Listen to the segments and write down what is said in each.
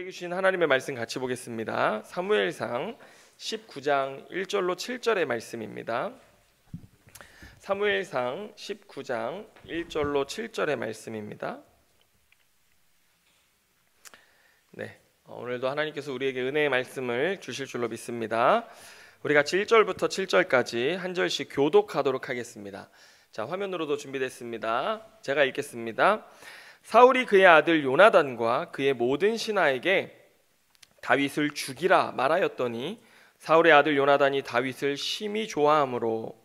우리에게 주신 하나님의 말씀 같이 보겠습니다. 사무엘상 19장 1절로 7절의 말씀입니다. 사무엘상 19장 1절로 7절의 말씀입니다. 네, 오늘도 하나님께서 우리에게 은혜의 말씀을 주실 줄로 믿습니다. 우리 같이 1절부터 7절까지 한 절씩 교독하도록 하겠습니다. 자, 화면으로도 준비됐습니다. 제가 읽겠습니다. 사울이 그의 아들 요나단과 그의 모든 신하에게 다윗을 죽이라 말하였더니 사울의 아들 요나단이 다윗을 심히 좋아하므로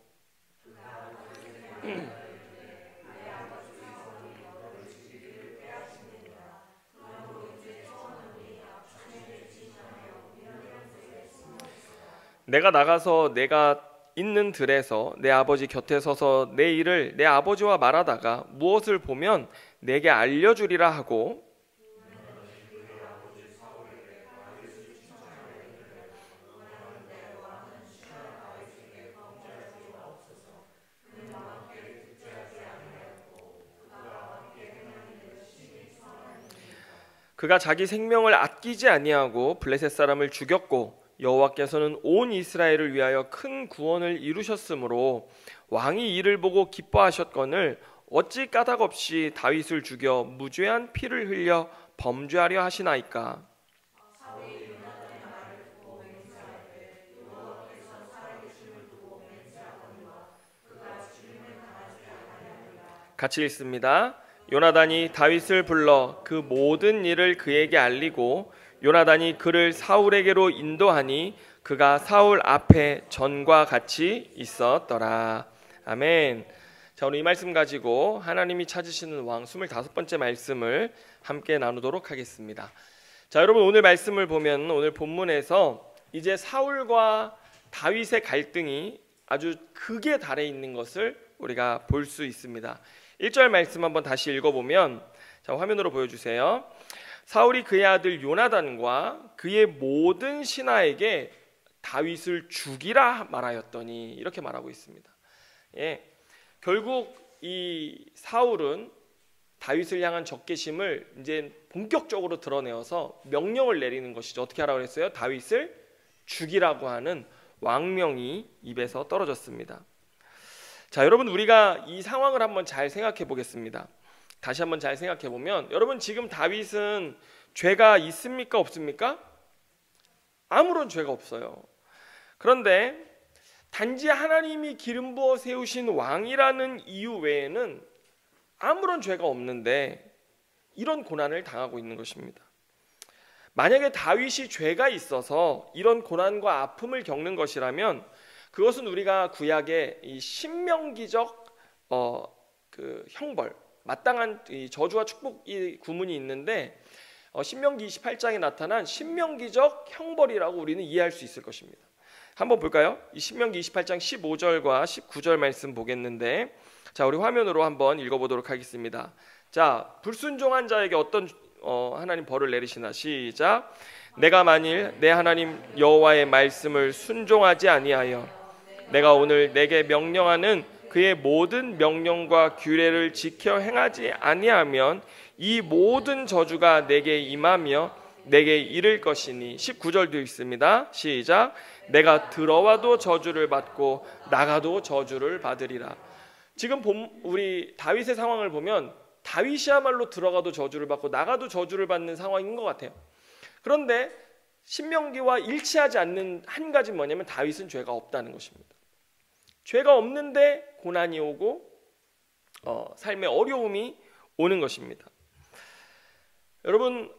내가 나가서 내가 있는 들에서 내 아버지 곁에 서서 내 일을 내 아버지와 말하다가 무엇을 보면 내게 알려주리라 하고 그가 자기 생명을 아끼지 아니하고 블레셋 사람을 죽였고 여호와께서는 온 이스라엘을 위하여 큰 구원을 이루셨으므로 왕이 이를 보고 기뻐하셨거늘 어찌 까닭없이 다윗을 죽여 무죄한 피를 흘려 범죄하려 하시나이까. 같이 읽습니다. 요나단이 다윗을 불러 그 모든 일을 그에게 알리고 요나단이 그를 사울에게로 인도하니 그가 사울 앞에 전과 같이 있었더라. 아멘. 자, 오늘 이 말씀 가지고 하나님이 찾으시는 왕 25번째 말씀을 함께 나누도록 하겠습니다. 자, 여러분 오늘 말씀을 보면 오늘 본문에서 이제 사울과 다윗의 갈등이 아주 극에 달해 있는 것을 우리가 볼 수 있습니다. 1절 말씀 한번 다시 읽어보면, 자, 화면으로 보여주세요. 사울이 그의 아들 요나단과 그의 모든 신하에게 다윗을 죽이라 말하였더니 이렇게 말하고 있습니다. 예, 결국 이 사울은 다윗을 향한 적개심을 이제 본격적으로 드러내어서 명령을 내리는 것이죠. 어떻게 하라고 했어요? 다윗을 죽이라고 하는 왕명이 입에서 떨어졌습니다. 자, 여러분 우리가 이 상황을 한번 잘 생각해 보겠습니다. 다시 한번 잘 생각해 보면, 여러분 지금 다윗은 죄가 있습니까? 없습니까? 아무런 죄가 없어요. 그런데 단지 하나님이 기름 부어 세우신 왕이라는 이유 외에는 아무런 죄가 없는데 이런 고난을 당하고 있는 것입니다. 만약에 다윗이 죄가 있어서 이런 고난과 아픔을 겪는 것이라면 그것은 우리가 구약의 이 신명기적 그 형벌, 마땅한 이 저주와 축복 이 구문이 있는데 신명기 28장에 나타난 신명기적 형벌이라고 우리는 이해할 수 있을 것입니다. 한번 볼까요? 이 신명기 28장 15절과 19절 말씀 보겠는데, 자, 우리 화면으로 한번 읽어보도록 하겠습니다. 자, 불순종한 자에게 어떤 하나님 벌을 내리시나. 시작. 내가 만일 내 하나님 여호와의 말씀을 순종하지 아니하여 내가 오늘 내게 명령하는 그의 모든 명령과 규례를 지켜 행하지 아니하면 이 모든 저주가 내게 임하며 내게 이를 것이니. 19절도 있습니다. 시작. 내가 들어와도 저주를 받고 나가도 저주를 받으리라. 지금 우리 다윗의 상황을 보면 다윗이야말로 들어가도 저주를 받고 나가도 저주를 받는 상황인 것 같아요. 그런데 신명기와 일치하지 않는 한 가지는 뭐냐면 다윗은 죄가 없다는 것입니다. 죄가 없는데 고난이 오고 삶의 어려움이 오는 것입니다. 여러분,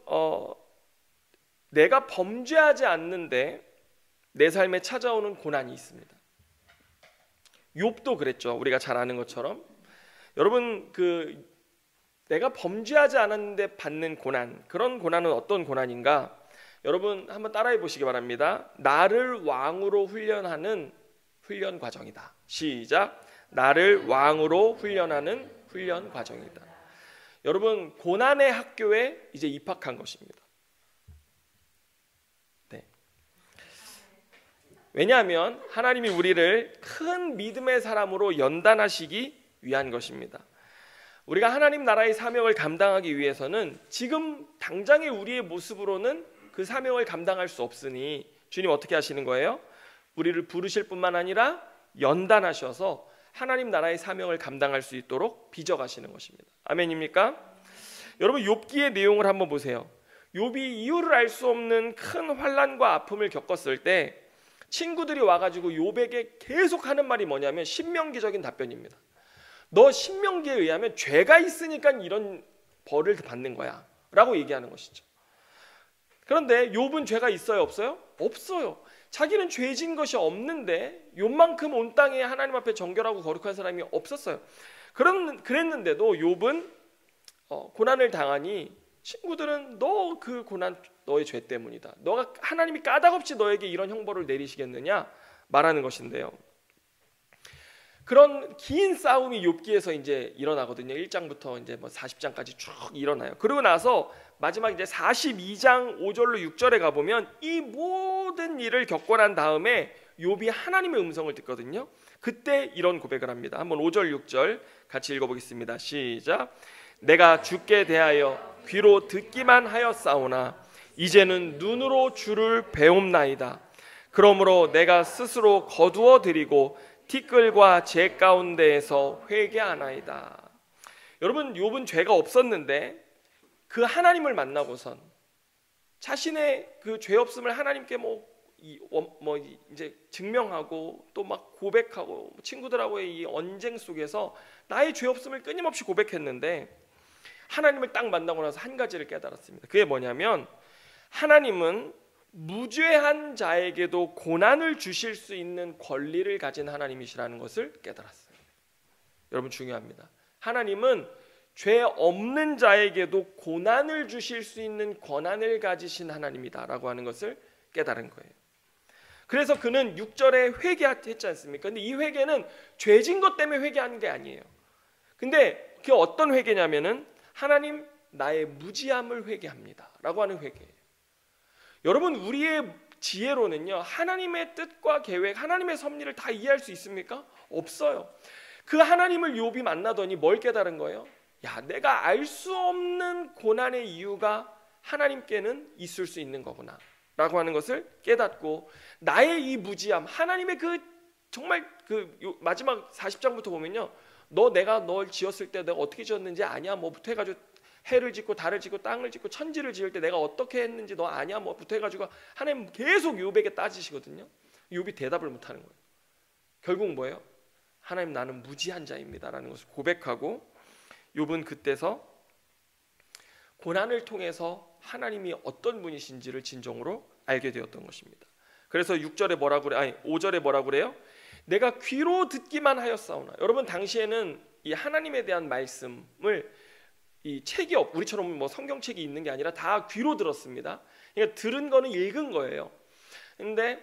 내가 범죄하지 않는데 내 삶에 찾아오는 고난이 있습니다. 욥도 그랬죠. 우리가 잘 아는 것처럼. 여러분, 내가 범죄하지 않았는데 받는 고난, 그런 고난은 어떤 고난인가? 여러분 한번 따라해 보시기 바랍니다. 나를 왕으로 훈련하는 훈련 과정이다. 시작. 나를 왕으로 훈련하는 훈련 과정이다. 여러분, 고난의 학교에 이제 입학한 것입니다. 네. 왜냐하면 하나님이 우리를 큰 믿음의 사람으로 연단하시기 위한 것입니다. 우리가 하나님 나라의 사명을 감당하기 위해서는 지금 당장의 우리의 모습으로는 그 사명을 감당할 수 없으니 주님 어떻게 하시는 거예요? 우리를 부르실 뿐만 아니라 연단하셔서 하나님 나라의 사명을 감당할 수 있도록 빚어가시는 것입니다. 아멘입니까? 여러분 욥기의 내용을 한번 보세요. 욥이 이유를 알 수 없는 큰 환난과 아픔을 겪었을 때 친구들이 와가지고 욥에게 계속 하는 말이 뭐냐면 신명기적인 답변입니다. 너 신명기에 의하면 죄가 있으니까 이런 벌을 받는 거야 라고 얘기하는 것이죠. 그런데 욥은 죄가 있어요 없어요? 없어요. 자기는 죄진 것이 없는데 욥만큼 온 땅에 하나님 앞에 정결하고 거룩한 사람이 없었어요. 그랬는데도 욥은 고난을 당하니 친구들은 너 그 고난 너의 죄 때문이다. 너가 하나님이 까닭없이 너에게 이런 형벌을 내리시겠느냐 말하는 것인데요. 그런 긴 싸움이 욥기에서 이제 일어나거든요. 1장부터 이제 뭐 40장까지 쭉 일어나요. 그러고 나서 마지막 이제 42장 5절로 6절에 가 보면 이 모든 일을 겪고 난 다음에 욥이 하나님의 음성을 듣거든요. 그때 이런 고백을 합니다. 한번 5절 6절 같이 읽어보겠습니다. 시작. 내가 주께 대하여 귀로 듣기만 하였사오나 이제는 눈으로 주를 배움나이다. 그러므로 내가 스스로 거두어 드리고 티끌과 재 가운데에서 회개하나이다. 여러분 욥은 죄가 없었는데 그 하나님을 만나고선 자신의 그 죄 없음을 하나님께 이제 증명하고 또 막 고백하고 친구들하고의 이 언쟁 속에서 나의 죄 없음을 끊임없이 고백했는데 하나님을 딱 만나고 나서 한 가지를 깨달았습니다. 그게 뭐냐면 하나님은 무죄한 자에게도 고난을 주실 수 있는 권리를 가진 하나님이시라는 것을 깨달았어요. 여러분 중요합니다. 하나님은 죄 없는 자에게도 고난을 주실 수 있는 권한을 가지신 하나님이다라고 하는 것을 깨달은 거예요. 그래서 그는 6절에 회개했지 않습니까? 근데 이 회개는 죄진 것 때문에 회개하는 게 아니에요. 근데 그게 어떤 회개냐면은 하나님 나의 무지함을 회개합니다 라고 하는 회개예요. 여러분 우리의 지혜로는요 하나님의 뜻과 계획, 하나님의 섭리를 다 이해할 수 있습니까? 없어요. 그 하나님을 욥이 만나더니 뭘 깨달은 거예요? 야, 내가 알 수 없는 고난의 이유가 하나님께는 있을 수 있는 거구나 라고 하는 것을 깨닫고 나의 이 무지함, 하나님의 그 정말 그 마지막 40장부터 보면요 내가 널 지었을 때 내가 어떻게 지었는지 아냐 뭐부터 해가지고 해를 짓고 달을 짓고 땅을 짓고 천지를 지을 때 내가 어떻게 했는지 너 아냐 뭐부터 해가지고 하나님 계속 욥에게 따지시거든요. 욥이 대답을 못하는 거예요. 결국 뭐예요? 하나님 나는 무지한 자입니다라는 것을 고백하고 욥은 그때서 고난을 통해서 하나님이 어떤 분이신지를 진정으로 알게 되었던 것입니다. 그래서 6절에 뭐라고 그래? 아니 5절에 뭐라고 그래요? 내가 귀로 듣기만 하였사오나. 여러분 당시에는 이 하나님에 대한 말씀을 이 책이 우리처럼 뭐 성경책이 있는 게 아니라 다 귀로 들었습니다. 그러니까 들은 거는 읽은 거예요. 근데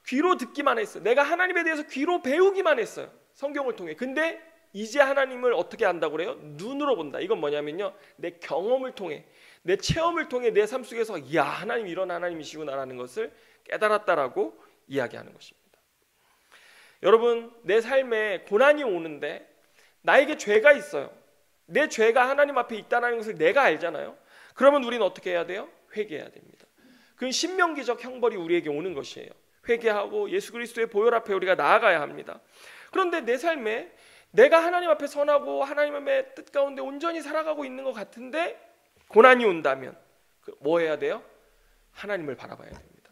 귀로 듣기만 했어요. 내가 하나님에 대해서 귀로 배우기만 했어요. 성경을 통해. 근데 이제 하나님을 어떻게 한다고 그래요? 눈으로 본다. 이건 뭐냐면요 내 경험을 통해 내 체험을 통해 내 삶 속에서 이야 하나님 이런 하나님이시구나라는 것을 깨달았다라고 이야기하는 것입니다. 여러분 내 삶에 고난이 오는데 나에게 죄가 있어요. 내 죄가 하나님 앞에 있다는 것을 내가 알잖아요. 그러면 우리는 어떻게 해야 돼요? 회개해야 됩니다. 그 신명기적 형벌이 우리에게 오는 것이에요. 회개하고 예수 그리스도의 보혈 앞에 우리가 나아가야 합니다. 그런데 내 삶에 내가 하나님 앞에 선하고 하나님의 뜻 가운데 온전히 살아가고 있는 것 같은데 고난이 온다면 뭐 해야 돼요? 하나님을 바라봐야 됩니다.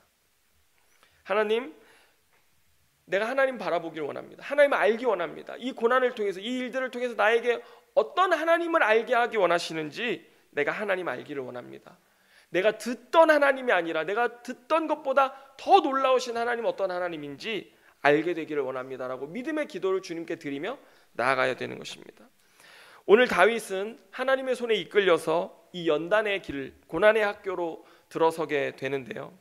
하나님, 내가 하나님 바라보길 원합니다. 하나님을 알기 원합니다. 이 고난을 통해서 이 일들을 통해서 나에게 어떤 하나님을 알게 하기 원하시는지 내가 하나님 알기를 원합니다. 내가 듣던 하나님이 아니라 내가 듣던 것보다 더 놀라우신 하나님 어떤 하나님인지 알게 되기를 원합니다라고 믿음의 기도를 주님께 드리며 나아가야 되는 것입니다. 오늘 다윗은 하나님의 손에 이끌려서 이 연단의 길, 고난의 학교로 들어서게 되는데요.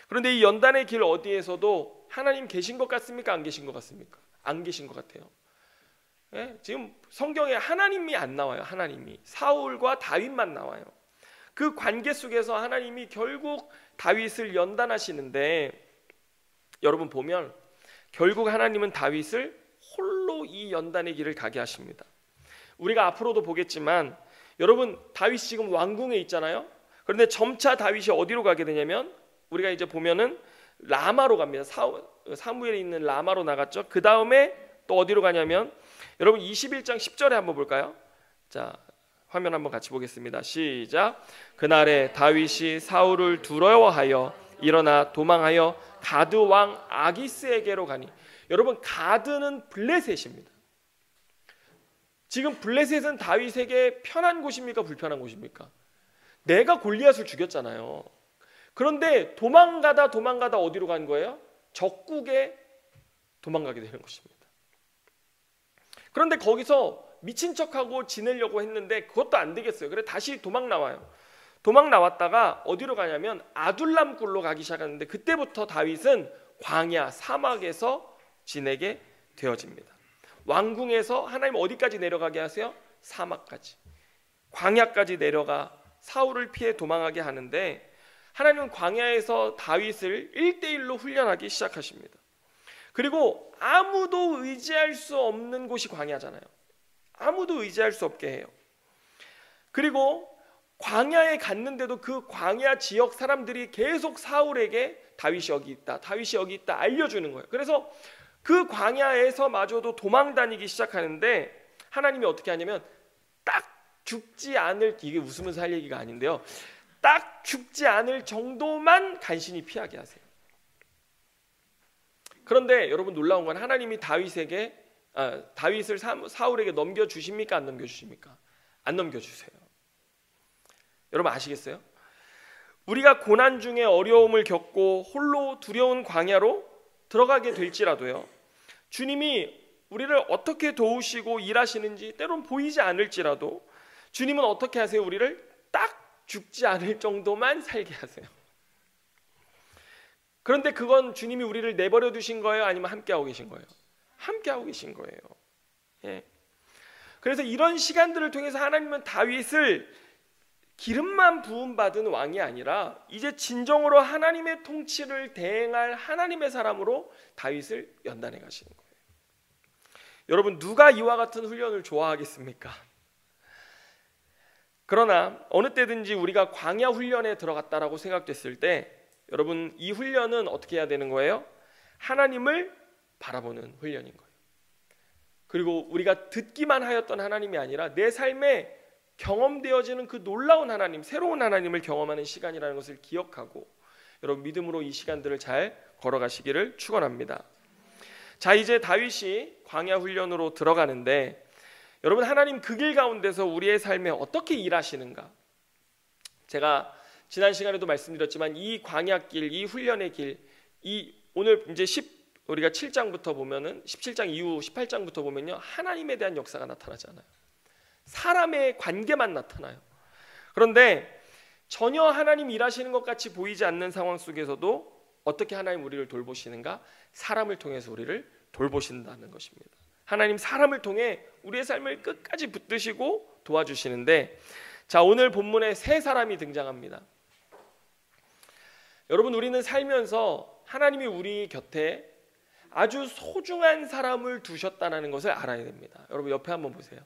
그런데 이 연단의 길 어디에서도 하나님 계신 것 같습니까? 안 계신 것 같습니까? 안 계신 것 같아요. 예? 지금 성경에 하나님이 안 나와요. 하나님이 사울과 다윗만 나와요. 그 관계 속에서 하나님이 결국 다윗을 연단하시는데 여러분 보면 결국 하나님은 다윗을 홀로 이 연단의 길을 가게 하십니다. 우리가 앞으로도 보겠지만 여러분 다윗이 지금 왕궁에 있잖아요. 그런데 점차 다윗이 어디로 가게 되냐면 우리가 이제 보면은 라마로 갑니다. 사무엘에 있는 라마로 나갔죠. 그 다음에 또 어디로 가냐면 여러분 21장 10절에 한번 볼까요? 자, 화면 한번 같이 보겠습니다. 시작. 그날에 다윗이 사울을 두려워하여 일어나 도망하여 가드 왕 아기스에게로 가니. 여러분, 가드는 블레셋입니다. 지금 블레셋은 다윗에게 편한 곳입니까? 불편한 곳입니까? 내가 골리앗을 죽였잖아요. 그런데 도망가다 어디로 간 거예요? 적국에 도망가게 되는 것입니다. 그런데 거기서 미친 척하고 지내려고 했는데 그것도 안 되겠어요. 그래 다시 도망 나와요. 도망 나왔다가 어디로 가냐면 아둘람 굴로 가기 시작하는데 그때부터 다윗은 광야 사막에서 지내게 되어집니다. 왕궁에서 하나님 어디까지 내려가게 하세요? 사막까지, 광야까지 내려가 사울을 피해 도망하게 하는데 하나님은 광야에서 다윗을 1대1로 훈련하기 시작하십니다. 그리고 아무도 의지할 수 없는 곳이 광야잖아요. 아무도 의지할 수 없게 해요. 그리고 광야에 갔는데도 그 광야 지역 사람들이 계속 사울에게 다윗이 여기 있다, 다윗이 여기 있다 알려주는 거예요. 그래서 그 광야에서마저도 도망 다니기 시작하는데 하나님이 어떻게 하냐면 딱 죽지 않을, 이게 웃으면서 할 얘기가 아닌데요, 딱 죽지 않을 정도만 간신히 피하게 하세요. 그런데 여러분 놀라운 건 하나님이 다윗을 사울에게 넘겨주십니까? 안 넘겨주십니까? 안 넘겨주세요. 여러분 아시겠어요? 우리가 고난 중에 어려움을 겪고 홀로 두려운 광야로 들어가게 될지라도요, 주님이 우리를 어떻게 도우시고 일하시는지 때론 보이지 않을지라도 주님은 어떻게 하세요? 우리를 딱 죽지 않을 정도만 살게 하세요. 그런데 그건 주님이 우리를 내버려 두신 거예요? 아니면 함께하고 계신 거예요? 함께하고 계신 거예요. 예. 그래서 이런 시간들을 통해서 하나님은 다윗을 기름만 부음받은 왕이 아니라 이제 진정으로 하나님의 통치를 대행할 하나님의 사람으로 다윗을 연단해 가시는 거예요. 여러분, 누가 이와 같은 훈련을 좋아하겠습니까? 그러나 어느 때든지 우리가 광야 훈련에 들어갔다라고 생각됐을 때 여러분, 이 훈련은 어떻게 해야 되는 거예요? 하나님을 바라보는 훈련인 거예요. 그리고 우리가 듣기만 하였던 하나님이 아니라 내 삶에 경험되어지는 그 놀라운 하나님, 새로운 하나님을 경험하는 시간이라는 것을 기억하고 여러분 믿음으로 이 시간들을 잘 걸어가시기를 축원합니다. 자, 이제 다윗이 광야 훈련으로 들어가는데 여러분, 하나님 그 길 가운데서 우리의 삶에 어떻게 일하시는가? 제가 지난 시간에도 말씀드렸지만 이 광야길, 이 훈련의 길, 오늘 이제 우리가 7장부터 보면은 17장 이후 18장부터 보면요, 하나님에 대한 역사가 나타나잖아요. 사람의 관계만 나타나요. 그런데 전혀 하나님 일하시는 것 같이 보이지 않는 상황 속에서도 어떻게 하나님 우리를 돌보시는가? 사람을 통해서 우리를 돌보신다는 것입니다. 하나님 사람을 통해 우리의 삶을 끝까지 붙드시고 도와주시는데, 자, 오늘 본문에 세 사람이 등장합니다. 여러분, 우리는 살면서 하나님이 우리 곁에 아주 소중한 사람을 두셨다는 것을 알아야 됩니다. 여러분 옆에 한번 보세요.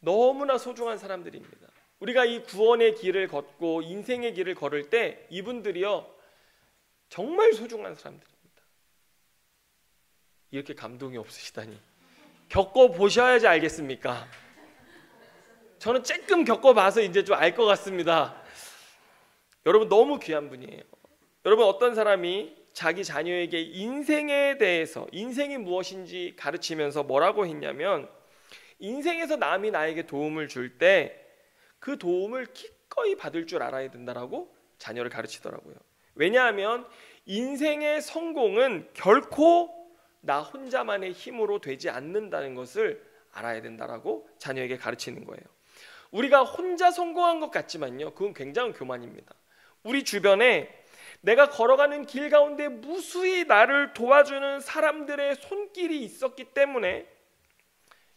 너무나 소중한 사람들입니다. 우리가 이 구원의 길을 걷고 인생의 길을 걸을 때 이분들이요 정말 소중한 사람들입니다. 이렇게 감동이 없으시다니. 겪어보셔야지 알겠습니까? 저는 조금 겪어봐서 이제 좀 알 것 같습니다. 여러분 너무 귀한 분이에요. 여러분, 어떤 사람이 자기 자녀에게 인생에 대해서, 인생이 무엇인지 가르치면서 뭐라고 했냐면, 인생에서 남이 나에게 도움을 줄 때 그 도움을 기꺼이 받을 줄 알아야 된다라고 자녀를 가르치더라고요. 왜냐하면 인생의 성공은 결코 나 혼자만의 힘으로 되지 않는다는 것을 알아야 된다라고 자녀에게 가르치는 거예요. 우리가 혼자 성공한 것 같지만요, 그건 굉장한 교만입니다. 우리 주변에 내가 걸어가는 길 가운데 무수히 나를 도와주는 사람들의 손길이 있었기 때문에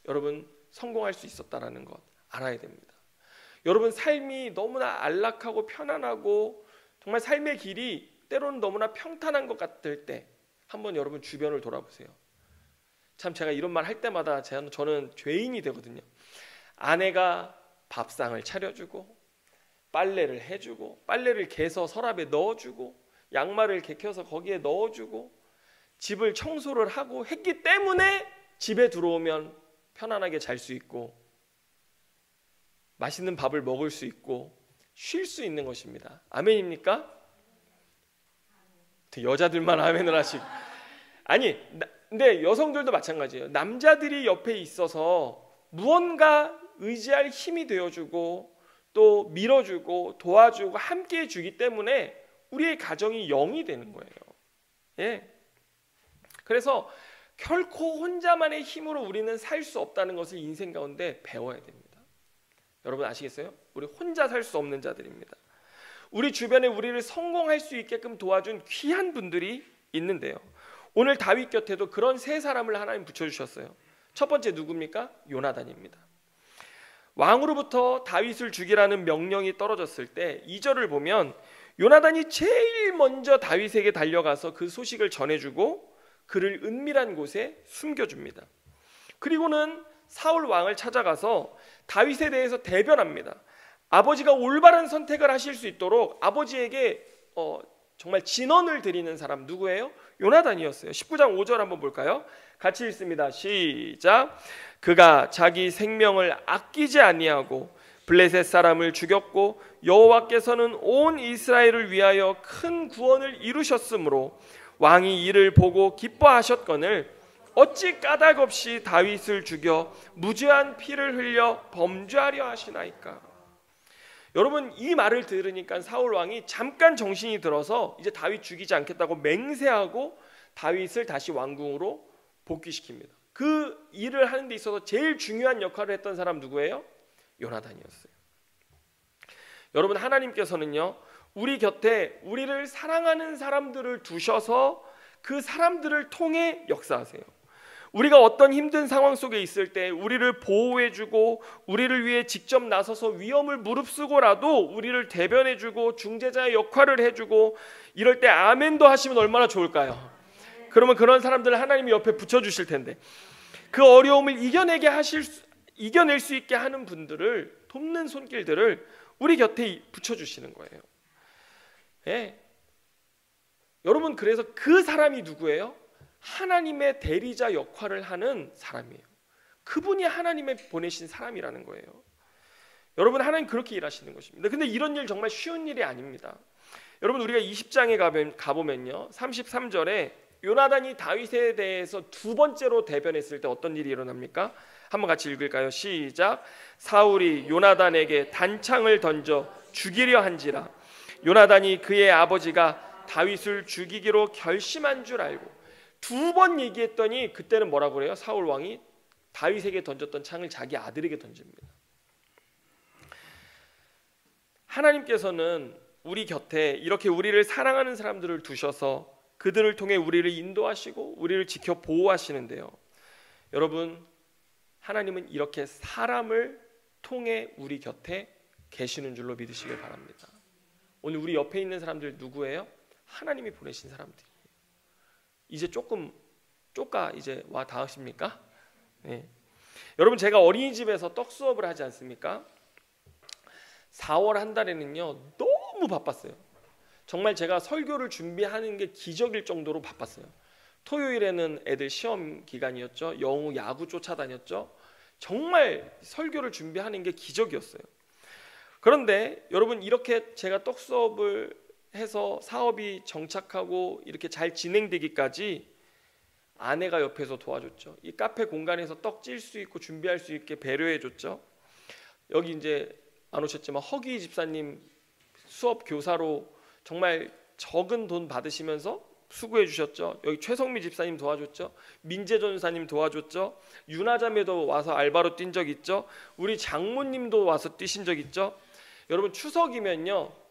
여러분 성공할 수 있었다는 것 알아야 됩니다. 여러분, 삶이 너무나 안락하고 편안하고 정말 삶의 길이 때로는 너무나 평탄한 것 같을 때 한번 여러분 주변을 돌아보세요. 참 제가 이런 말 할 때마다 저는 죄인이 되거든요. 아내가 밥상을 차려주고 빨래를 해주고, 빨래를 개서 서랍에 넣어주고, 양말을 개켜서 거기에 넣어주고, 집을 청소를 하고 했기 때문에 집에 들어오면 편안하게 잘 수 있고 맛있는 밥을 먹을 수 있고 쉴 수 있는 것입니다. 아멘입니까? 여자들만 아멘을 하시고, 아니 근데 여성들도 마찬가지예요. 남자들이 옆에 있어서 무언가 의지할 힘이 되어주고 또 밀어주고 도와주고 함께 해주기 때문에 우리의 가정이 영이 되는 거예요. 예. 그래서 결코 혼자만의 힘으로 우리는 살 수 없다는 것을 인생 가운데 배워야 됩니다. 여러분 아시겠어요? 우리 혼자 살 수 없는 자들입니다. 우리 주변에 우리를 성공할 수 있게끔 도와준 귀한 분들이 있는데요, 오늘 다윗 곁에도 그런 세 사람을 하나님 붙여주셨어요. 첫 번째 누굽니까? 요나단입니다. 왕으로부터 다윗을 죽이라는 명령이 떨어졌을 때 2절을 보면 요나단이 제일 먼저 다윗에게 달려가서 그 소식을 전해주고 그를 은밀한 곳에 숨겨줍니다. 그리고는 사울 왕을 찾아가서 다윗에 대해서 대변합니다. 아버지가 올바른 선택을 하실 수 있도록 아버지에게 정말 진언을 드리는 사람 누구예요? 요나단이었어요. 19장 5절 한번 볼까요? 같이 읽습니다. 시작. 그가 자기 생명을 아끼지 아니하고 블레셋 사람을 죽였고 여호와께서는 온 이스라엘을 위하여 큰 구원을 이루셨으므로 왕이 이를 보고 기뻐하셨거늘 어찌 까닭없이 다윗을 죽여 무죄한 피를 흘려 범죄하려 하시나이까. 여러분 이 말을 들으니까 사울 왕이 잠깐 정신이 들어서 이제 다윗 죽이지 않겠다고 맹세하고 다윗을 다시 왕궁으로 복귀시킵니다. 그 일을 하는 데 있어서 제일 중요한 역할을 했던 사람 누구예요? 요나단이었어요. 여러분 하나님께서는요 우리 곁에 우리를 사랑하는 사람들을 두셔서 그 사람들을 통해 역사하세요. 우리가 어떤 힘든 상황 속에 있을 때 우리를 보호해주고 우리를 위해 직접 나서서 위험을 무릅쓰고라도 우리를 대변해주고 중재자의 역할을 해주고 이럴 때 아멘도 하시면 얼마나 좋을까요? 그러면 그런 사람들을 하나님이 옆에 붙여주실 텐데 그 어려움을 이겨낼 수 있게 하는 분들을 돕는 손길들을 우리 곁에 붙여주시는 거예요. 예. 여러분 그래서 그 사람이 누구예요? 하나님의 대리자 역할을 하는 사람이에요. 그분이 하나님의 보내신 사람이라는 거예요. 여러분 하나님 그렇게 일하시는 것입니다. 근데 이런 일 정말 쉬운 일이 아닙니다. 여러분 우리가 20장에 가보면요 33절에 요나단이 다윗에 대해서 두 번째로 대변했을 때 어떤 일이 일어납니까? 한번 같이 읽을까요? 시작. 사울이 요나단에게 단창을 던져 죽이려 한지라 요나단이 그의 아버지가 다윗을 죽이기로 결심한 줄 알고 두 번 얘기했더니 그때는 뭐라고 그래요? 사울 왕이 다윗에게 던졌던 창을 자기 아들에게 던집니다. 하나님께서는 우리 곁에 이렇게 우리를 사랑하는 사람들을 두셔서 그들을 통해 우리를 인도하시고 우리를 지켜 보호하시는데요, 여러분 하나님은 이렇게 사람을 통해 우리 곁에 계시는 줄로 믿으시길 바랍니다. 오늘 우리 옆에 있는 사람들 누구예요? 하나님이 보내신 사람들이에요. 이제 조금 이제 와 닿으십니까? 네. 여러분 제가 어린이집에서 떡 수업을 하지 않습니까? 4월 한 달에는요 너무 바빴어요. 정말 제가 설교를 준비하는 게 기적일 정도로 바빴어요. 토요일에는 애들 시험 기간이었죠. 영우 야구 쫓아다녔죠. 정말 설교를 준비하는 게 기적이었어요. 그런데 여러분 이렇게 제가 떡 수업을 해서 사업이 정착하고 이렇게 잘 진행되기까지 아내가 옆에서 도와줬죠. 이 카페 공간에서 떡 찔 수 있고 준비할 수 있게 배려해줬죠. 여기 이제 안 오셨지만 허기 집사님 수업 교사로 정말 적은 돈 받으시면서 수고해 주셨죠. 여기 최성미 집사님 도와줬죠. 민재 전사님 도와줬죠. 윤아자매도 와서 알바로 뛴 적 있죠. 우리 장모님도 와서 뛰신 적 있죠. 여러분 추석이면요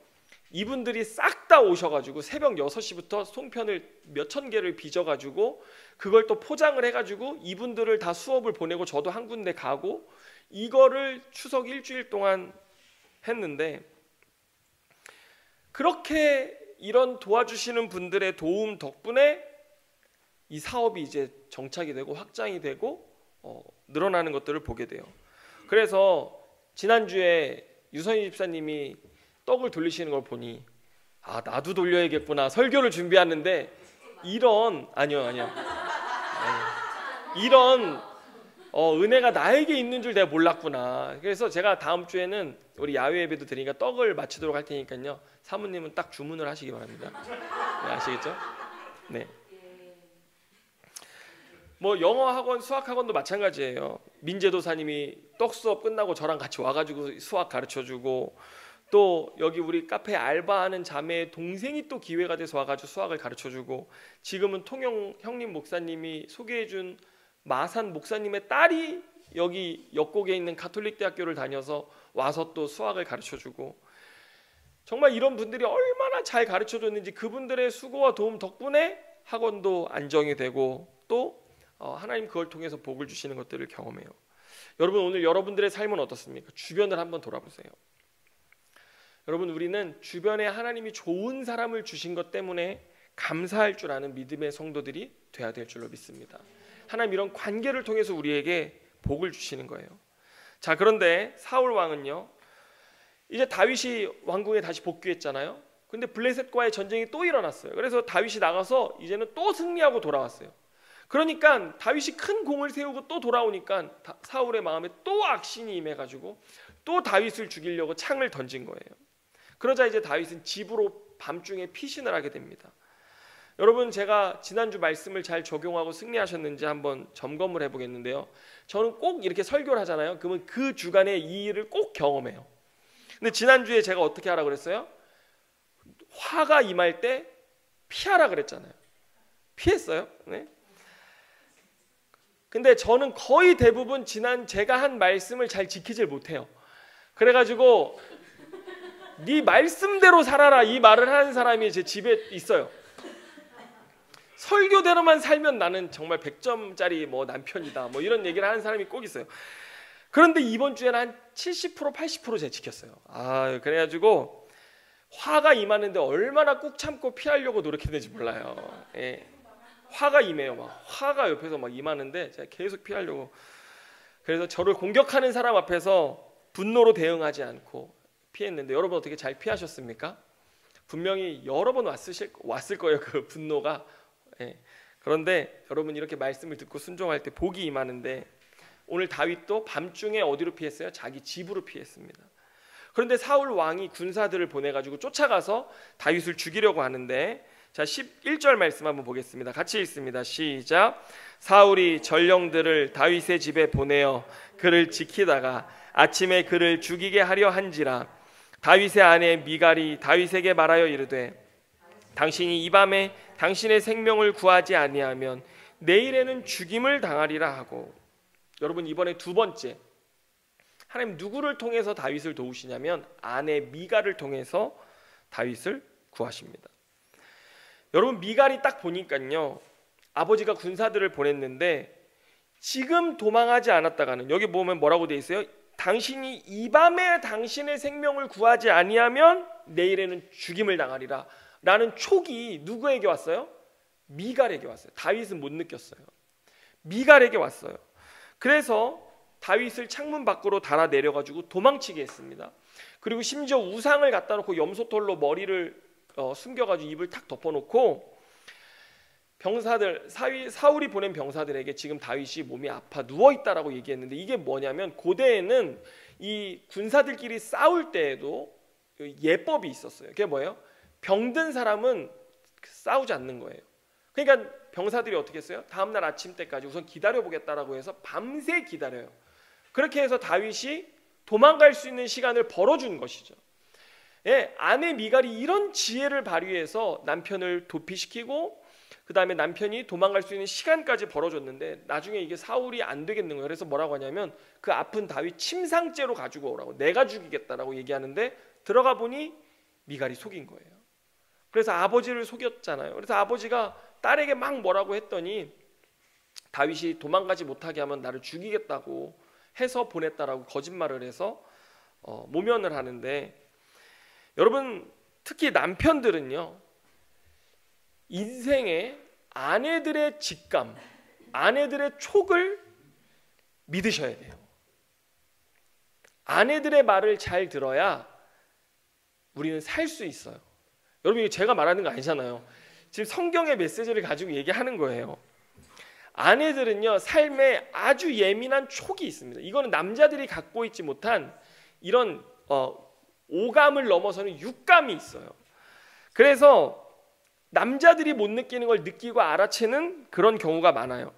이분들이 싹 다 오셔가지고 새벽 6시부터 송편을 몇천 개를 빚어가지고 그걸 또 포장을 해가지고 이분들을 다 수업을 보내고 저도 한 군데 가고 이거를 추석 일주일 동안 했는데, 그렇게 이런 도와주시는 분들의 도움 덕분에 이 사업이 이제 정착이 되고 확장이 되고 늘어나는 것들을 보게 돼요. 그래서 지난주에 유선희 집사님이 떡을 돌리시는 걸 보니 아, 나도 돌려야겠구나. 설교를 준비하는데 아니요. 이런 은혜가 나에게 있는 줄 내가 몰랐구나. 그래서 제가 다음 주에는 우리 야외 예배도 드리니까 떡을 마치도록 할 테니까요. 사모님은 딱 주문을 하시기 바랍니다. 네, 아시겠죠? 네. 뭐 영어 학원, 수학 학원도 마찬가지예요. 민재도사님이 떡 수업 끝나고 저랑 같이 와가지고 수학 가르쳐주고, 또 여기 우리 카페 알바하는 자매의 동생이 또 기회가 돼서 와가지고 수학을 가르쳐주고, 지금은 통영 형님 목사님이 소개해준 마산 목사님의 딸이 여기 역곡에 있는 가톨릭 대학교를 다녀서 와서 또 수학을 가르쳐주고, 정말 이런 분들이 얼마나 잘 가르쳐줬는지 그분들의 수고와 도움 덕분에 학원도 안정이 되고 또 하나님 그걸 통해서 복을 주시는 것들을 경험해요. 여러분, 오늘 여러분들의 삶은 어떻습니까? 주변을 한번 돌아보세요. 여러분, 우리는 주변에 하나님이 좋은 사람을 주신 것 때문에 감사할 줄 아는 믿음의 성도들이 돼야 될 줄로 믿습니다. 하나님 이런 관계를 통해서 우리에게 복을 주시는 거예요. 자, 그런데 사울 왕은요, 이제 다윗이 왕궁에 다시 복귀했잖아요. 근데 블레셋과의 전쟁이 또 일어났어요. 그래서 다윗이 나가서 이제는 또 승리하고 돌아왔어요. 그러니까 다윗이 큰 공을 세우고 또 돌아오니까 사울의 마음에 또 악신이 임해가지고 또 다윗을 죽이려고 창을 던진 거예요. 그러자 이제 다윗은 집으로 밤중에 피신을 하게 됩니다. 여러분, 제가 지난주 말씀을 잘 적용하고 승리하셨는지 한번 점검을 해보겠는데요. 저는 꼭 이렇게 설교를 하잖아요. 그러면 그 주간에 이 일을 꼭 경험해요. 근데 지난주에 제가 어떻게 하라 그랬어요? 화가 임할 때 피하라 그랬잖아요. 피했어요. 네? 근데 저는 거의 대부분 제가 한 말씀을 잘 지키질 못해요. 그래가지고 네 말씀대로 살아라 이 말을 하는 사람이 제 집에 있어요. 설교대로만 살면 나는 정말 100점짜리 뭐 남편이다 뭐 이런 얘기를 하는 사람이 꼭 있어요. 그런데 이번 주에는 한 70% 80% 제가 지켰어요. 그래가지고 화가 임하는데 얼마나 꾹 참고 피하려고 노력했는지 몰라요. 예. 화가 임해요. 막 화가 옆에서 막 임하는데 제가 계속 피하려고. 그래서 저를 공격하는 사람 앞에서 분노로 대응하지 않고 피했는데, 여러분 어떻게 잘 피하셨습니까? 분명히 여러 번 왔을 거예요, 그 분노가. 예. 그런데 여러분 이렇게 말씀을 듣고 순종할 때 복이 임하는데, 오늘 다윗도 밤중에 어디로 피했어요? 자기 집으로 피했습니다. 그런데 사울 왕이 군사들을 보내가지고 쫓아가서 다윗을 죽이려고 하는데, 자 11절 말씀 한번 보겠습니다. 같이 읽습니다. 시작. 사울이 전령들을 다윗의 집에 보내어 그를 지키다가 아침에 그를 죽이게 하려 한지라. 다윗의 아내 미갈이 다윗에게 말하여 이르되, 당신이 이 밤에 당신의 생명을 구하지 아니하면 내일에는 죽임을 당하리라 하고. 여러분, 이번에 두 번째, 하나님 누구를 통해서 다윗을 도우시냐면 아내 미갈을 통해서 다윗을 구하십니다. 여러분, 미갈이 딱 보니까요, 아버지가 군사들을 보냈는데 지금 도망하지 않았다가는, 여기 보면 뭐라고 돼 있어요? 당신이 이 밤에 당신의 생명을 구하지 아니하면 내일에는 죽임을 당하리라 라는 촉이 누구에게 왔어요? 미갈에게 왔어요. 다윗은 못 느꼈어요. 미갈에게 왔어요. 그래서 다윗을 창문 밖으로 달아내려가지고 도망치게 했습니다. 그리고 심지어 우상을 갖다 놓고 염소털로 머리를 숨겨가지고 입을 탁 덮어놓고, 병사들, 사울이 보낸 병사들에게 지금 다윗이 몸이 아파 누워있다라고 얘기했는데, 이게 뭐냐면 고대에는 이 군사들끼리 싸울 때에도 예법이 있었어요. 그게 뭐예요? 병든 사람은 싸우지 않는 거예요. 그러니까 병사들이 어떻게 했어요? 다음날 아침 때까지 우선 기다려보겠다라고 해서 밤새 기다려요. 그렇게 해서 다윗이 도망갈 수 있는 시간을 벌어준 것이죠. 예, 아내 미갈이 이런 지혜를 발휘해서 남편을 도피시키고 그 다음에 남편이 도망갈 수 있는 시간까지 벌어줬는데, 나중에 이게 사울이 안 되겠는 거예요. 그래서 뭐라고 하냐면 그 아픈 다윗 침상째로 가지고 오라고, 내가 죽이겠다라고 얘기하는데, 들어가 보니 미갈이 속인 거예요. 그래서 아버지를 속였잖아요. 그래서 아버지가 딸에게 막 뭐라고 했더니 다윗이 도망가지 못하게 하면 나를 죽이겠다고 해서 보냈다라고 거짓말을 해서 모면을 하는데, 여러분 특히 남편들은요, 인생의 아내들의 직감, 아내들의 촉을 믿으셔야 돼요. 아내들의 말을 잘 들어야 우리는 살 수 있어요. 여러분 이거 제가 말하는 거 아니잖아요. 지금 성경의 메시지를 가지고 얘기하는 거예요. 아내들은요 삶에 아주 예민한 촉이 있습니다. 이거는 남자들이 갖고 있지 못한 이런 오감을 넘어서는 육감이 있어요. 그래서 남자들이 못 느끼는 걸 느끼고 알아채는 그런 경우가 많아요.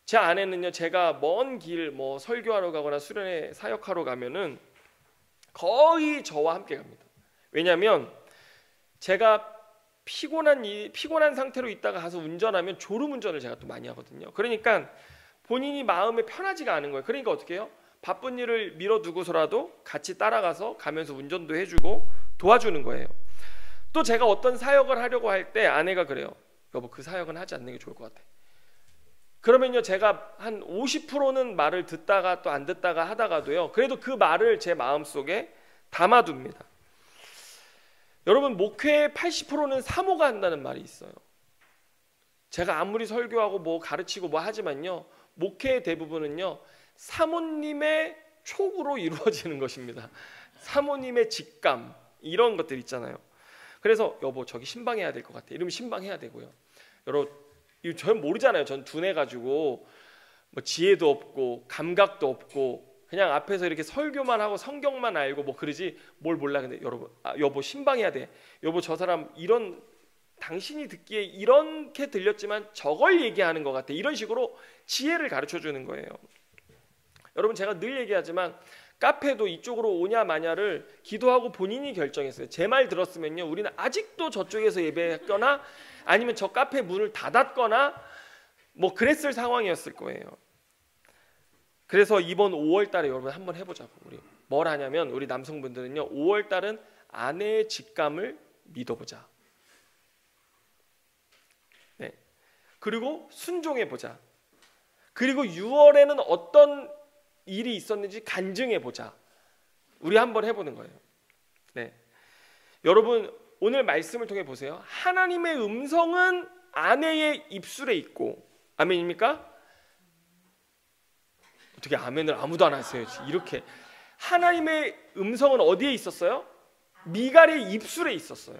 제 아내는요 제가 먼 길 뭐 설교하러 가거나 수련회 사역하러 가면은 거의 저와 함께 갑니다. 왜냐하면 제가 피곤한 상태로 있다가 가서 운전하면 졸음운전을 제가 또 많이 하거든요. 그러니까 본인이 마음에 편하지가 않은 거예요. 그러니까 어떻게 해요? 바쁜 일을 미뤄두고서라도 같이 따라가서 가면서 운전도 해주고 도와주는 거예요. 또 제가 어떤 사역을 하려고 할 때 아내가 그래요. 여보 그 사역은 하지 않는 게 좋을 것 같아. 그러면요 제가 한 50%는 말을 듣다가 또 안 듣다가 하다가도요 그래도 그 말을 제 마음속에 담아둡니다. 여러분 목회의 80%는 사모가 한다는 말이 있어요. 제가 아무리 설교하고 뭐 가르치고 뭐 하지만요 목회의 대부분은요 사모님의 촉으로 이루어지는 것입니다. 사모님의 직감 이런 것들 있잖아요. 그래서 여보 저기 신방해야 될 것 같아. 이러면 신방해야 되고요. 여러분 전 모르잖아요. 전 둔해가지고 뭐 지혜도 없고 감각도 없고 그냥 앞에서 이렇게 설교만 하고 성경만 알고 뭐 그러지 뭘 몰라. 근데 여러분 여보 신방해야 돼. 여보 저 사람 이런 당신이 듣기에 이렇게 들렸지만 저걸 얘기하는 것 같아. 이런 식으로 지혜를 가르쳐 주는 거예요. 여러분 제가 늘 얘기하지만 카페도 이쪽으로 오냐 마냐를 기도하고 본인이 결정했어요. 제 말 들었으면요 우리는 아직도 저쪽에서 예배했거나 아니면 저 카페 문을 닫았거나 뭐 그랬을 상황이었을 거예요. 그래서 이번 5월 달에 여러분 한번 해보자고. 우리 뭘 하냐면 우리 남성분들은요 5월 달은 아내의 직감을 믿어보자. 네. 그리고 순종해보자. 그리고 6월에는 어떤 일이 있었는지 간증해보자. 우리 한번 해보는 거예요. 네. 여러분 오늘 말씀을 통해 보세요. 하나님의 음성은 아내의 입술에 있고 아멘입니까? 어떻게 아멘을 아무도 안 하세요? 이렇게 하나님의 음성은 어디에 있었어요? 미갈의 입술에 있었어요.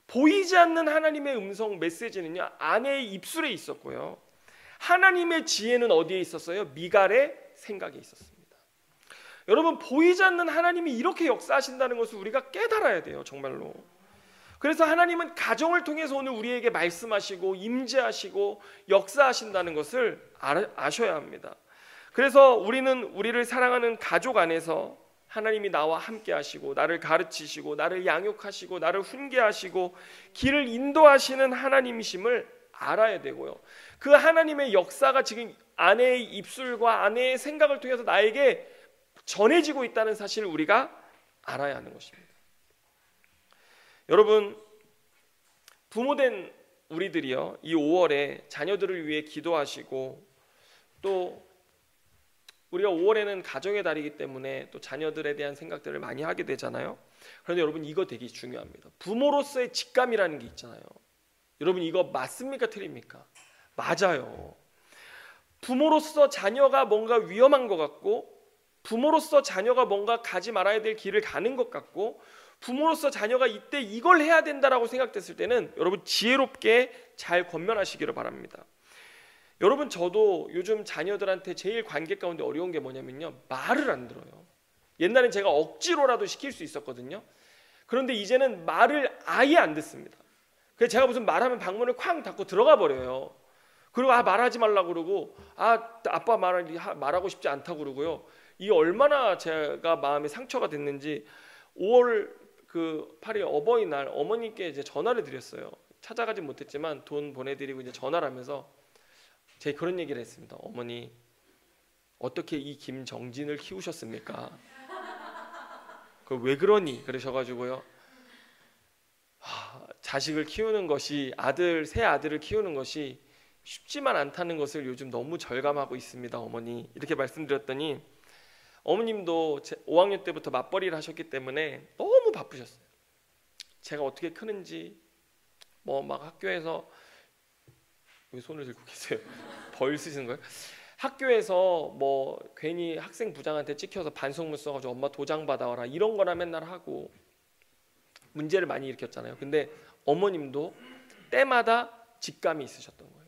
보이지 않는 하나님의 음성 메시지는요 아내의 입술에 있었고요. 하나님의 지혜는 어디에 있었어요? 미갈의 생각에 있었습니다. 여러분 보이지 않는 하나님이 이렇게 역사하신다는 것을 우리가 깨달아야 돼요. 정말로. 그래서 하나님은 가정을 통해서 오늘 우리에게 말씀하시고 임재하시고 역사하신다는 것을 아셔야 합니다. 그래서 우리는 우리를 사랑하는 가족 안에서 하나님이 나와 함께 하시고 나를 가르치시고 나를 양육하시고 나를 훈계하시고 길을 인도하시는 하나님이심을 알아야 되고요. 그 하나님의 역사가 지금 아내의 입술과 아내의 생각을 통해서 나에게 전해지고 있다는 사실을 우리가 알아야 하는 것입니다. 여러분 부모된 우리들이요 이 5월에 자녀들을 위해 기도하시고 또 우리가 5월에는 가정의 달이기 때문에 또 자녀들에 대한 생각들을 많이 하게 되잖아요. 그런데 여러분 이거 되게 중요합니다. 부모로서의 직감이라는 게 있잖아요. 여러분 이거 맞습니까 틀립니까? 맞아요. 부모로서 자녀가 뭔가 위험한 것 같고 부모로서 자녀가 뭔가 가지 말아야 될 길을 가는 것 같고 부모로서 자녀가 이때 이걸 해야 된다라고 생각됐을 때는 여러분 지혜롭게 잘 권면하시기를 바랍니다. 여러분 저도 요즘 자녀들한테 제일 관계 가운데 어려운 게 뭐냐면요 말을 안 들어요. 옛날엔 제가 억지로라도 시킬 수 있었거든요. 그런데 이제는 말을 아예 안 듣습니다. 그래서 제가 무슨 말하면 방문을 쾅 닫고 들어가 버려요. 그리고 말하지 말라고 그러고 아빠 말하고 싶지 않다고 그러고요. 이게 얼마나 제가 마음에 상처가 됐는지 5월 8일 어버이날 어머니께 이제 전화를 드렸어요. 찾아가진 못했지만 돈 보내드리고 이제 전화를 하면서 제가 그런 얘기를 했습니다. 어머니 어떻게 이 김정진을 키우셨습니까? 왜 그러니? 그러셔가지고요. 자식을 키우는 것이 새 아들을 키우는 것이 쉽지만 않다는 것을 요즘 너무 절감하고 있습니다. 어머니 이렇게 말씀드렸더니 어머님도 5학년 때부터 맞벌이를 하셨기 때문에 너무 바쁘셨어요. 제가 어떻게 크는지 막 학교에서 왜 손을 들고 계세요? 벌 쓰시는 거예요? 학교에서 뭐 괜히 학생 부장한테 찍혀서 반성문 써가지고 엄마 도장 받아와라 이런 거나 맨날 하고 문제를 많이 일으켰잖아요. 근데 어머님도 때마다 직감이 있으셨던 거예요.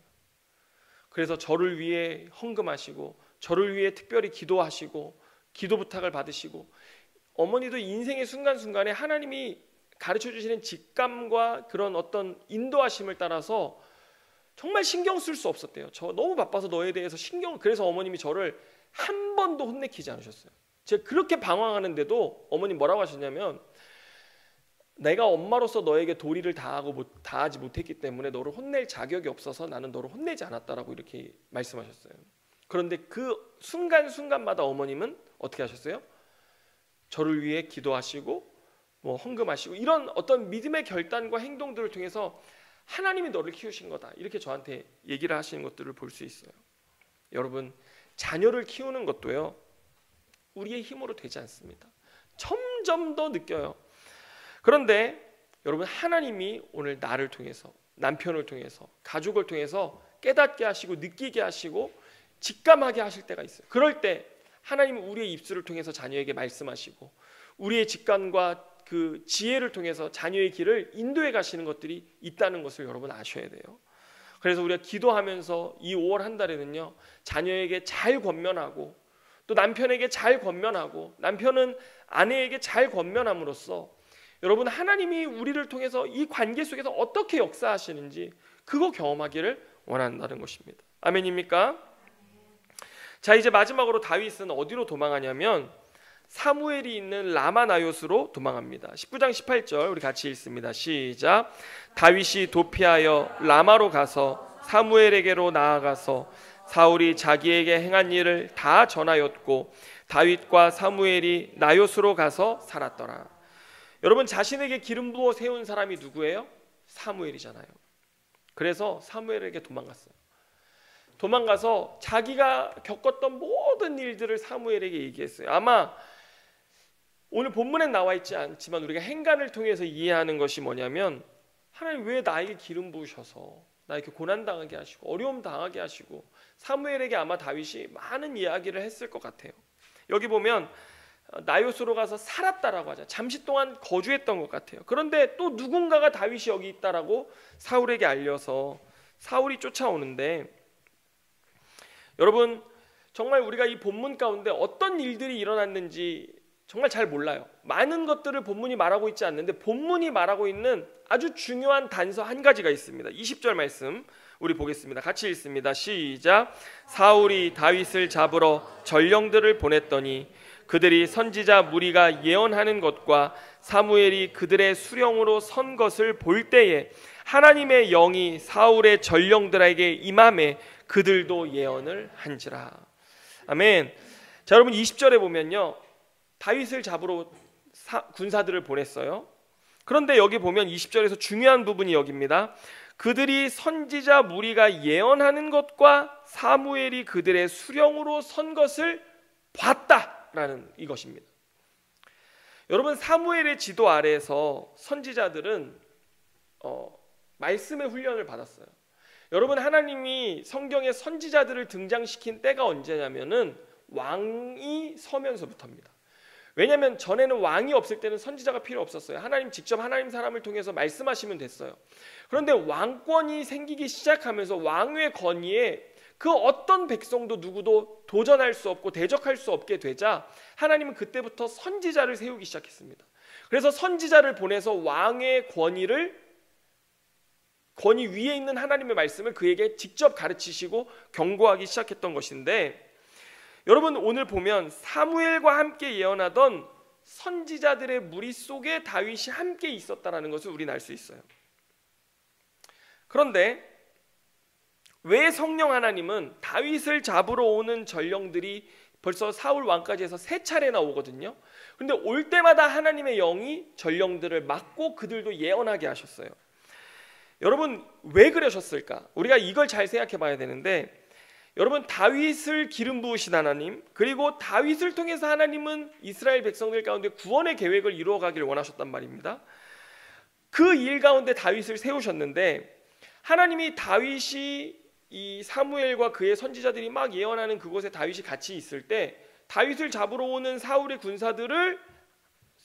그래서 저를 위해 헌금하시고 저를 위해 특별히 기도하시고 기도 부탁을 받으시고, 어머니도 인생의 순간순간에 하나님이 가르쳐 주시는 직감과 그런 어떤 인도하심을 따라서 정말 신경 쓸 수 없었대요. 저 너무 바빠서 너에 대해서 그래서 어머님이 저를 한 번도 혼내키지 않으셨어요. 제가 그렇게 방황하는데도 어머님 뭐라고 하셨냐면, 내가 엄마로서 너에게 도리를 다하지 못했기 때문에 너를 혼낼 자격이 없어서 나는 너를 혼내지 않았다라고 이렇게 말씀하셨어요. 그런데 그 순간순간마다 어머님은 어떻게 하셨어요? 저를 위해 기도하시고 뭐 헌금하시고 이런 어떤 믿음의 결단과 행동들을 통해서 하나님이 너를 키우신 거다 이렇게 저한테 얘기를 하시는 것들을 볼 수 있어요. 여러분, 자녀를 키우는 것도요 우리의 힘으로 되지 않습니다. 점점 더 느껴요. 그런데 여러분, 하나님이 오늘 나를 통해서, 남편을 통해서, 가족을 통해서 깨닫게 하시고 느끼게 하시고 직감하게 하실 때가 있어요. 그럴 때 하나님은 우리의 입술을 통해서 자녀에게 말씀하시고 우리의 직감과 그 지혜를 통해서 자녀의 길을 인도해 가시는 것들이 있다는 것을 여러분 아셔야 돼요. 그래서 우리가 기도하면서 이 5월 한 달에는요 자녀에게 잘 권면하고 또 남편에게 잘 권면하고 남편은 아내에게 잘 권면함으로써 여러분, 하나님이 우리를 통해서 이 관계 속에서 어떻게 역사하시는지 그거 경험하기를 원한다는 것입니다. 아멘입니까? 자, 이제 마지막으로 다윗은 어디로 도망하냐면 사무엘이 있는 라마나요스로 도망합니다. 19장 18절 우리 같이 읽습니다. 시작. 다윗이 도피하여 라마로 가서 사무엘에게로 나아가서 사울이 자기에게 행한 일을 다 전하였고 다윗과 사무엘이 나요스로 가서 살았더라. 여러분, 자신에게 기름 부어 세운 사람이 누구예요? 사무엘이잖아요. 그래서 사무엘에게 도망갔어요. 도망가서 자기가 겪었던 모든 일들을 사무엘에게 얘기했어요. 아마 오늘 본문에 나와 있지 않지만 우리가 행간을 통해서 이해하는 것이 뭐냐면, 하나님 왜 나에게 기름 부으셔서 나 이렇게 고난당하게 하시고 어려움 당하게 하시고, 사무엘에게 아마 다윗이 많은 이야기를 했을 것 같아요. 여기 보면 나요스로 가서 살았다라고 하죠. 잠시 동안 거주했던 것 같아요. 그런데 또 누군가가 다윗이 여기 있다라고 사울에게 알려서 사울이 쫓아오는데, 여러분 정말 우리가 이 본문 가운데 어떤 일들이 일어났는지 정말 잘 몰라요. 많은 것들을 본문이 말하고 있지 않는데 본문이 말하고 있는 아주 중요한 단서 한 가지가 있습니다. 20절 말씀 우리 보겠습니다. 같이 읽습니다. 시작. 사울이 다윗을 잡으러 전령들을 보냈더니 그들이 선지자 무리가 예언하는 것과 사무엘이 그들의 수령으로 선 것을 볼 때에 하나님의 영이 사울의 전령들에게 임함에 그들도 예언을 한지라. 아멘. 자, 여러분 20절에 보면요 다윗을 잡으러 군사들을 보냈어요. 그런데 여기 보면 20절에서 중요한 부분이 여기입니다. 그들이 선지자 무리가 예언하는 것과 사무엘이 그들의 수령으로 선 것을 봤다라는 이것입니다. 여러분, 사무엘의 지도 아래에서 선지자들은 말씀의 훈련을 받았어요. 여러분, 하나님이 성경에 선지자들을 등장시킨 때가 언제냐면은 왕이 서면서부터입니다. 왜냐하면 전에는 왕이 없을 때는 선지자가 필요 없었어요. 하나님 직접 하나님 사람을 통해서 말씀하시면 됐어요. 그런데 왕권이 생기기 시작하면서 왕의 권위에 그 어떤 백성도 누구도 도전할 수 없고 대적할 수 없게 되자 하나님은 그때부터 선지자를 세우기 시작했습니다. 그래서 선지자를 보내서 왕의 권위 위에 있는 하나님의 말씀을 그에게 직접 가르치시고 경고하기 시작했던 것인데, 여러분 오늘 보면 사무엘과 함께 예언하던 선지자들의 무리 속에 다윗이 함께 있었다는 것을 우리는 알 수 있어요. 그런데 왜 성령 하나님은 다윗을 잡으러 오는 전령들이 벌써 사울 왕까지 해서 3차례나 오거든요. 그런데 올 때마다 하나님의 영이 전령들을 막고 그들도 예언하게 하셨어요. 여러분 왜 그러셨을까? 우리가 이걸 잘 생각해 봐야 되는데, 여러분 다윗을 기름 부으신 하나님, 그리고 다윗을 통해서 하나님은 이스라엘 백성들 가운데 구원의 계획을 이루어 가기를 원하셨단 말입니다. 그 일 가운데 다윗을 세우셨는데, 하나님이 다윗이 이 사무엘과 그의 선지자들이 막 예언하는 그곳에 다윗이 같이 있을 때 다윗을 잡으러 오는 사울의 군사들을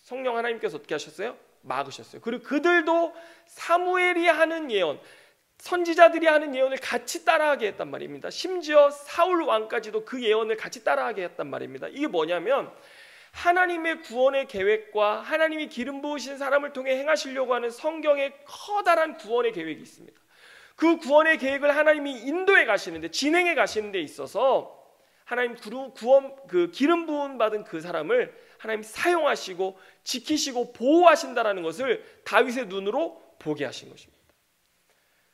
성령 하나님께서 어떻게 하셨어요? 막으셨어요. 그리고 그들도 사무엘이 하는 예언, 선지자들이 하는 예언을 같이 따라하게 했단 말입니다. 심지어 사울 왕까지도 그 예언을 같이 따라하게 했단 말입니다. 이게 뭐냐면 하나님의 구원의 계획과 하나님이 기름 부으신 사람을 통해 행하시려고 하는 성경의 커다란 구원의 계획이 있습니다. 그 구원의 계획을 하나님이 인도해 가시는데, 진행해 가시는 데 있어서 하나님 구원, 그 기름 부음 받은 그 사람을 하나님 사용하시고 지키시고 보호하신다라는 것을 다윗의 눈으로 보게 하신 것입니다.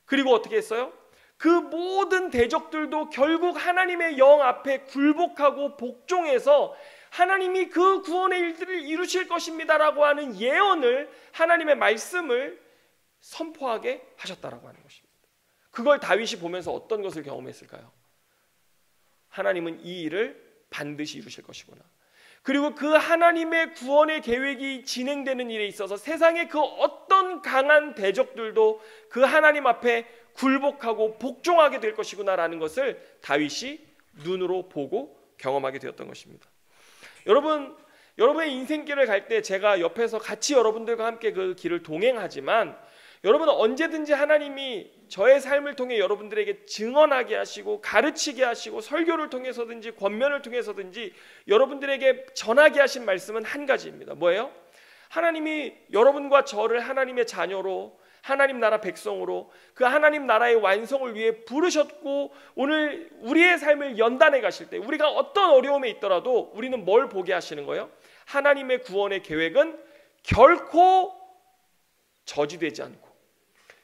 그리고 어떻게 했어요? 그 모든 대적들도 결국 하나님의 영 앞에 굴복하고 복종해서 하나님이 그 구원의 일들을 이루실 것입니다라고 하는 예언을, 하나님의 말씀을 선포하게 하셨다라고 하는 것입니다. 그걸 다윗이 보면서 어떤 것을 경험했을까요? 하나님은 이 일을 반드시 이루실 것이구나. 그리고 그 하나님의 구원의 계획이 진행되는 일에 있어서 세상의 그 어떤 강한 대적들도 그 하나님 앞에 굴복하고 복종하게 될 것이구나라는 것을 다윗이 눈으로 보고 경험하게 되었던 것입니다. 여러분의 인생길을 갈 때 제가 옆에서 같이 여러분들과 함께 그 길을 동행하지만, 여러분은 언제든지 하나님이 저의 삶을 통해 여러분들에게 증언하게 하시고 가르치게 하시고 설교를 통해서든지 권면을 통해서든지 여러분들에게 전하게 하신 말씀은 한 가지입니다. 뭐예요? 하나님이 여러분과 저를 하나님의 자녀로, 하나님 나라 백성으로 그 하나님 나라의 완성을 위해 부르셨고, 오늘 우리의 삶을 연단해 가실 때 우리가 어떤 어려움에 있더라도 우리는 뭘 보게 하시는 거예요? 하나님의 구원의 계획은 결코 저지되지 않고,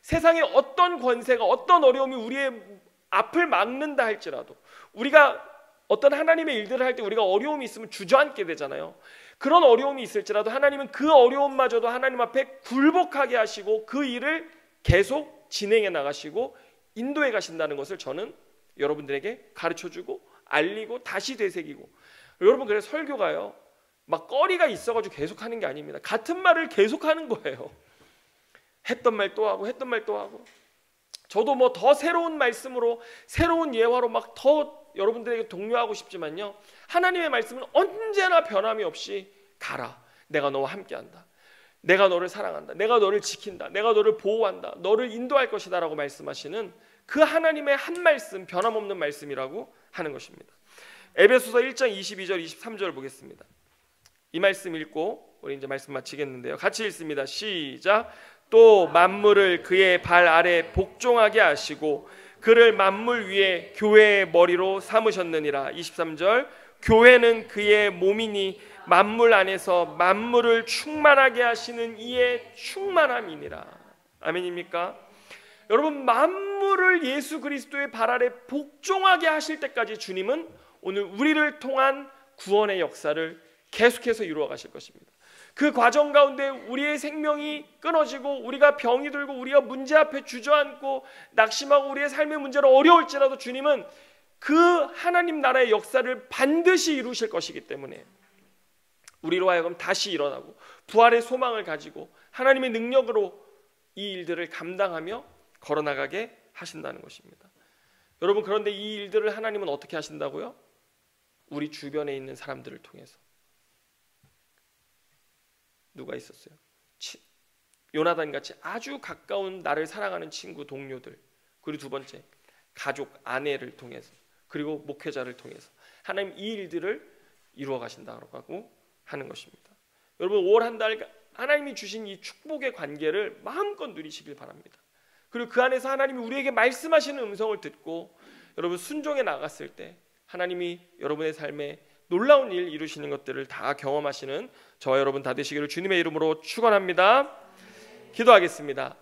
세상의 어떤 권세가, 어떤 어려움이 우리의 앞을 막는다 할지라도, 우리가 어떤 하나님의 일들을 할 때 우리가 어려움이 있으면 주저앉게 되잖아요. 그런 어려움이 있을지라도 하나님은 그 어려움마저도 하나님 앞에 굴복하게 하시고 그 일을 계속 진행해 나가시고 인도해 가신다는 것을 저는 여러분들에게 가르쳐주고 알리고 다시 되새기고, 여러분, 그래서 설교가요 막 거리가 있어가지고 계속 하는 게 아닙니다. 같은 말을 계속 하는 거예요. 했던 말 또 하고 했던 말 또 하고, 저도 뭐 더 새로운 말씀으로 새로운 예화로 막 더 여러분들에게 독려하고 싶지만요, 하나님의 말씀은 언제나 변함이 없이 가라, 내가 너와 함께한다, 내가 너를 사랑한다, 내가 너를 지킨다, 내가 너를 보호한다, 너를 인도할 것이다 라고 말씀하시는 그 하나님의 한 말씀, 변함없는 말씀이라고 하는 것입니다. 에베소서 1장 22절 23절 보겠습니다. 이 말씀 읽고 우리 이제 말씀 마치겠는데요, 같이 읽습니다. 시작. 또 만물을 그의 발 아래 복종하게 하시고 그를 만물 위에 교회의 머리로 삼으셨느니라. 23절. 교회는 그의 몸이니 만물 안에서 만물을 충만하게 하시는 이의 충만함이니라. 아멘입니까? 여러분, 만물을 예수 그리스도의 발 아래 복종하게 하실 때까지 주님은 오늘 우리를 통한 구원의 역사를 계속해서 이루어 가실 것입니다. 그 과정 가운데 우리의 생명이 끊어지고 우리가 병이 들고 우리가 문제 앞에 주저앉고 낙심하고 우리의 삶의 문제로 어려울지라도 주님은 그 하나님 나라의 역사를 반드시 이루실 것이기 때문에 우리로 하여금 다시 일어나고 부활의 소망을 가지고 하나님의 능력으로 이 일들을 감당하며 걸어나가게 하신다는 것입니다. 여러분, 그런데 이 일들을 하나님은 어떻게 하신다고요? 우리 주변에 있는 사람들을 통해서. 누가 있었어요? 요나단 같이 아주 가까운 나를 사랑하는 친구, 동료들, 그리고 두 번째 가족, 아내를 통해서, 그리고 목회자를 통해서 하나님 이 일들을 이루어 가신다고 하는 것입니다. 여러분, 5월 한 달 하나님이 주신 이 축복의 관계를 마음껏 누리시길 바랍니다. 그리고 그 안에서 하나님이 우리에게 말씀하시는 음성을 듣고 여러분 순종해 나갔을 때 하나님이 여러분의 삶에 놀라운 일 이루시는 것들을 다 경험하시는 저와 여러분 다 되시기를 주님의 이름으로 축원합니다. 기도하겠습니다.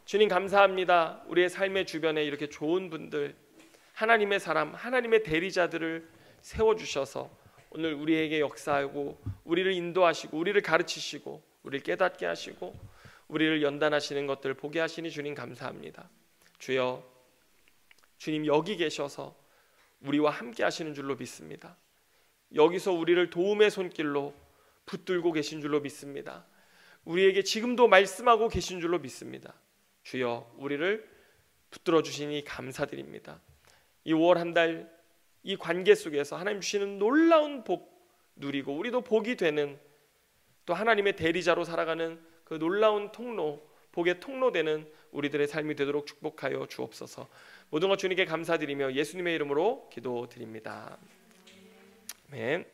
주님, 감사합니다. 우리의 삶의 주변에 이렇게 좋은 분들, 하나님의 사람, 하나님의 대리자들을 세워주셔서 오늘 우리에게 역사하고 우리를 인도하시고 우리를 가르치시고 우리를 깨닫게 하시고 우리를 연단하시는 것들을 보게 하시니 주님 감사합니다. 주여, 주님 여기 계셔서 우리와 함께 하시는 줄로 믿습니다. 여기서 우리를 도움의 손길로 붙들고 계신 줄로 믿습니다. 우리에게 지금도 말씀하고 계신 줄로 믿습니다. 주여, 우리를 붙들어 주시니 감사드립니다. 이 5월 한 달 이 관계 속에서 하나님 주시는 놀라운 복 누리고 우리도 복이 되는, 또 하나님의 대리자로 살아가는 그 놀라운 통로, 복의 통로되는 우리들의 삶이 되도록 축복하여 주옵소서. 모든 것 주님께 감사드리며 예수님의 이름으로 기도드립니다. 아멘.